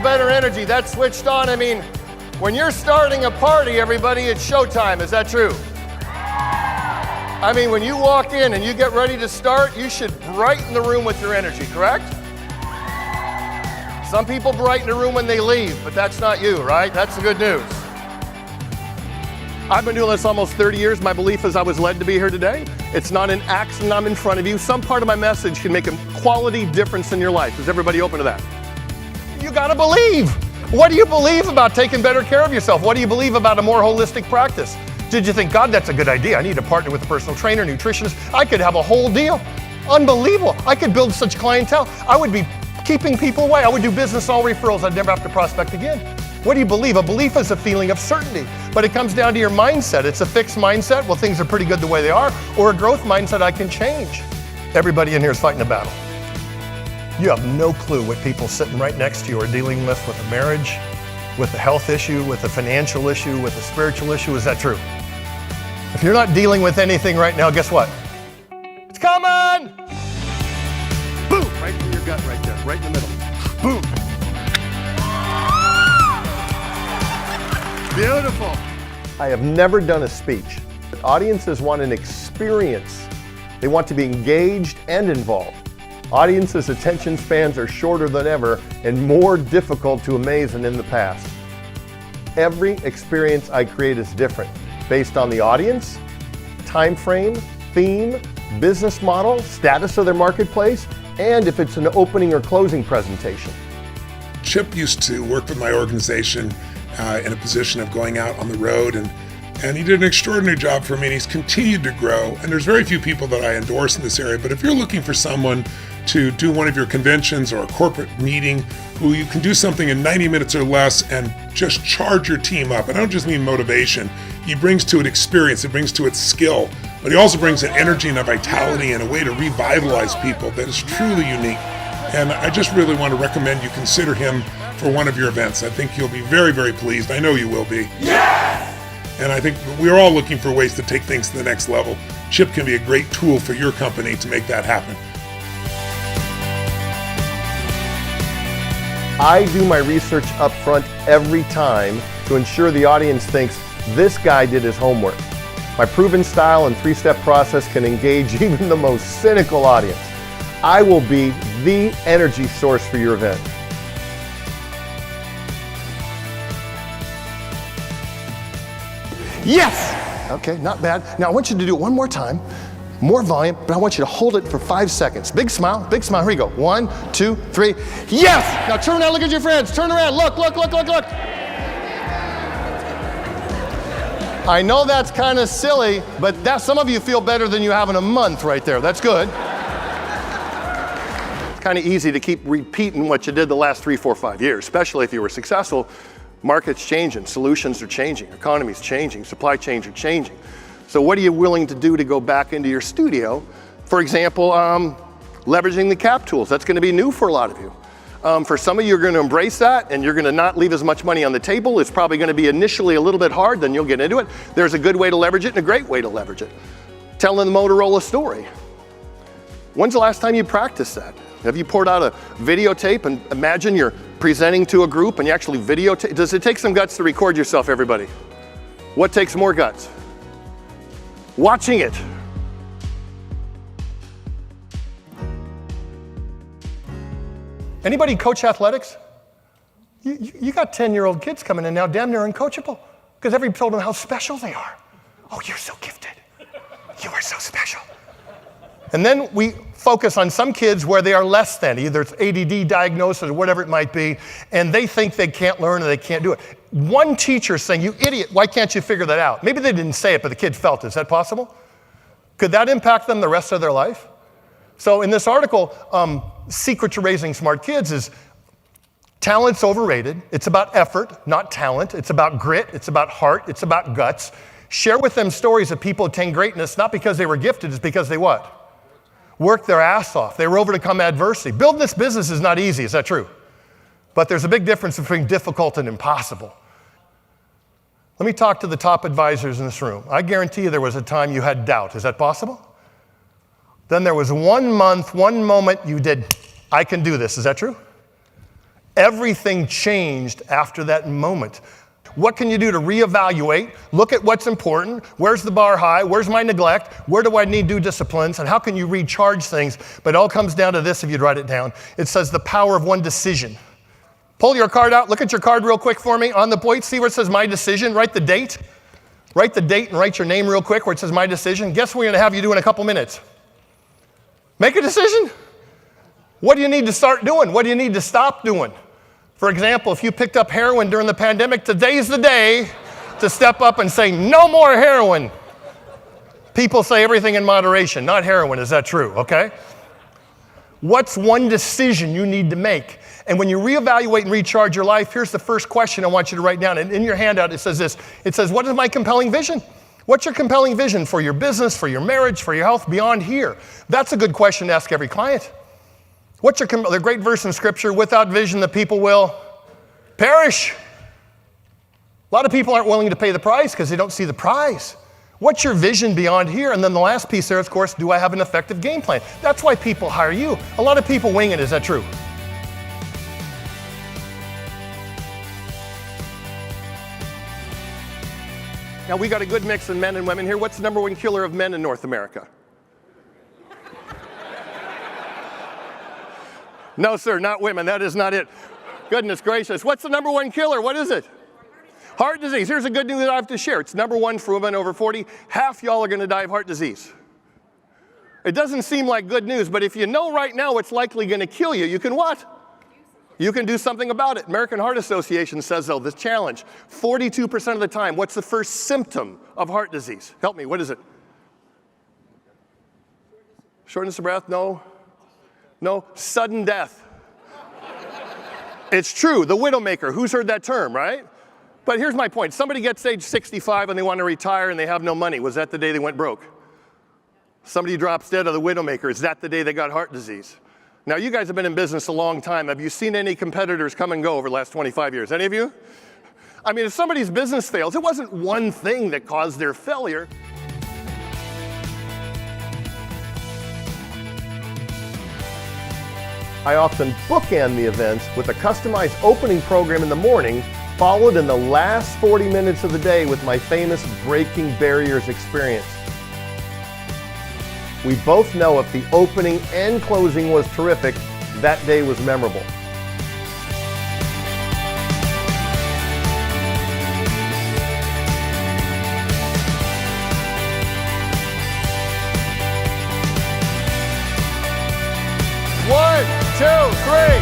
better energy. That's switched on. I mean, when you're starting a party, everybody, it's showtime. Is that true? I mean, when you walk in and you get ready to start, you should brighten the room with your energy, correct? Some people brighten the room when they leave, but that's not you, right? That's the good news. I've been doing this almost 30 years. My belief is I was led to be here today. It's not an accident I'm in front of you. Some part of my message can make a quality difference in your life. Is everybody open to that? You gotta believe. What do you believe about taking better care of yourself? What do you believe about a more holistic practice? Did you think, God, that's a good idea. I need to partner with a personal trainer, nutritionist. I could have a whole deal. Unbelievable. I could build such clientele. I would be keeping people away. I would do business all referrals. I'd never have to prospect again. What do you believe? A belief is a feeling of certainty, but it comes down to your mindset. It's a fixed mindset. Well, things are pretty good the way they are, or a growth mindset. I can change. Everybody in here is fighting a battle. You have no clue what people sitting right next to you are dealing with a marriage, with a health issue, with a financial issue, with a spiritual issue. Is that true? If you're not dealing with anything right now, guess what? It's coming! Boom! Right in your gut right there, right in the middle. Boom! Beautiful. I have never done a speech. Audiences want an experience. They want to be engaged and involved. Audiences' attention spans are shorter than ever and more difficult to amaze than in the past. Every experience I create is different, based on the audience, time frame, theme, business model, status of their marketplace, and if it's an opening or closing presentation. Chip used to work with my organization in a position of going out on the road, and he did an extraordinary job for me, and he's continued to grow. And there's very few people that I endorse in this area, but if you're looking for someone to do one of your conventions or a corporate meeting who you can do something in 90 minutes or less and just charge your team up, and I don't just mean motivation, he brings to it experience, he brings to it skill, but he also brings an energy and a vitality and a way to revitalize people that is truly unique. And I just really want to recommend you consider him for one of your events. I think you'll be very, very pleased. I know you will be. Yes! And I think we're all looking for ways to take things to the next level. Chip can be a great tool for your company to make that happen. I do my research up front every time to ensure the audience thinks this guy did his homework. My proven style and three-step process can engage even the most cynical audience. I will be the energy source for your event. Yes! Okay, not bad. Now I want you to do it one more time. More volume, but I want you to hold it for 5 seconds. Big smile, big smile. Here we go. 1, 2, 3. Yes! Now turn around, look at your friends. Turn around, look, look, look, look, look. I know that's kind of silly, but some of you feel better than you have in a month right there. That's good. It's kind of easy to keep repeating what you did the last 3, 4, 5 years, especially if you were successful. Market's changing, solutions are changing, economy's changing, supply chains are changing. So what are you willing to do to go back into your studio? For example, leveraging the CAP tools. That's going to be new for a lot of you. For some of you, you're going to embrace that, and you're going to not leave as much money on the table. It's probably going to be initially a little bit hard, then you'll get into it. There's a good way to leverage it and a great way to leverage it. Telling the Motorola story. When's the last time you practiced that? Have you poured out a videotape and imagine you're presenting to a group and you actually videotape? Does it take some guts to record yourself, everybody? What takes more guts? Watching it. Anybody coach athletics? You got 10-year-old kids coming in now, damn near uncoachable, because everybody told them how special they are. Oh, you're so gifted. You are so special. And then we focus on some kids where they are less than, either it's ADD diagnosis or whatever it might be, and they think they can't learn or they can't do it. One teacher saying, you idiot, why can't you figure that out? Maybe they didn't say it, but the kid felt it. Is that possible? Could that impact them the rest of their life? So in this article, secret to raising smart kids is talent's overrated. It's about effort, not talent. It's about grit. It's about heart. It's about guts. Share with them stories of people who attained greatness, not because they were gifted, it's because they what? Worked their ass off. They were overcome adversity. Building this business is not easy, is that true? But there's a big difference between difficult and impossible. Let me talk to the top advisors in this room. I guarantee you there was a time you had doubt. Is that possible? Then there was 1 month, 1 moment you did, I can do this. Is that true? Everything changed after that moment. What can you do to reevaluate? Look at what's important. Where's the bar high? Where's my neglect? Where do I need new disciplines? And how can you recharge things? But it all comes down to this if you'd write it down. It says the power of one decision. Pull your card out. Look at your card real quick for me. On the point, see where it says my decision? Write the date. Write the date and write your name real quick where it says my decision. Guess what we're going to have you do in a couple minutes? Make a decision. What do you need to start doing? What do you need to stop doing? For example, if you picked up heroin during the pandemic, today's the day to step up and say, no more heroin. People say everything in moderation, not heroin. Is that true? Okay? What's one decision you need to make? And when you reevaluate and recharge your life, here's the first question I want you to write down. And in your handout, it says this. It says, what is my compelling vision? What's your compelling vision for your business, for your marriage, for your health beyond here? That's a good question to ask every client. What's your the great verse in Scripture, without vision the people will perish. A lot of people aren't willing to pay the price because they don't see the prize. What's your vision beyond here? And then the last piece there, of course, do I have an effective game plan? That's why people hire you. A lot of people wing it. Is that true? Now, we got a good mix of men and women here. What's the number one killer of men in North America? No, sir, not women. That is not it. Goodness gracious. What's the number one killer? What is it? Heart disease. Here's the good news that I have to share. It's number one for women over 40. Half y'all are going to die of heart disease. It doesn't seem like good news, but if you know right now it's likely going to kill you, you can what? You can do something about it. American Heart Association says, though, this challenge, 42% of the time, what's the first symptom of heart disease? Help me, what is it? Shortness of breath? No. No. Sudden death. It's true, the widowmaker. Who's heard that term, right? But here's my point. Somebody gets age 65 and they want to retire and they have no money. Was that the day they went broke? Somebody drops dead of the widowmaker. Is that the day they got heart disease? Now, you guys have been in business a long time. Have you seen any competitors come and go over the last 25 years? Any of you? I mean, if somebody's business fails, it wasn't one thing that caused their failure. I often bookend the events with a customized opening program in the morning, followed in the last 40 minutes of the day with my famous Breaking Barriers experience. We both know if the opening and closing was terrific, that day was memorable. One, two, three.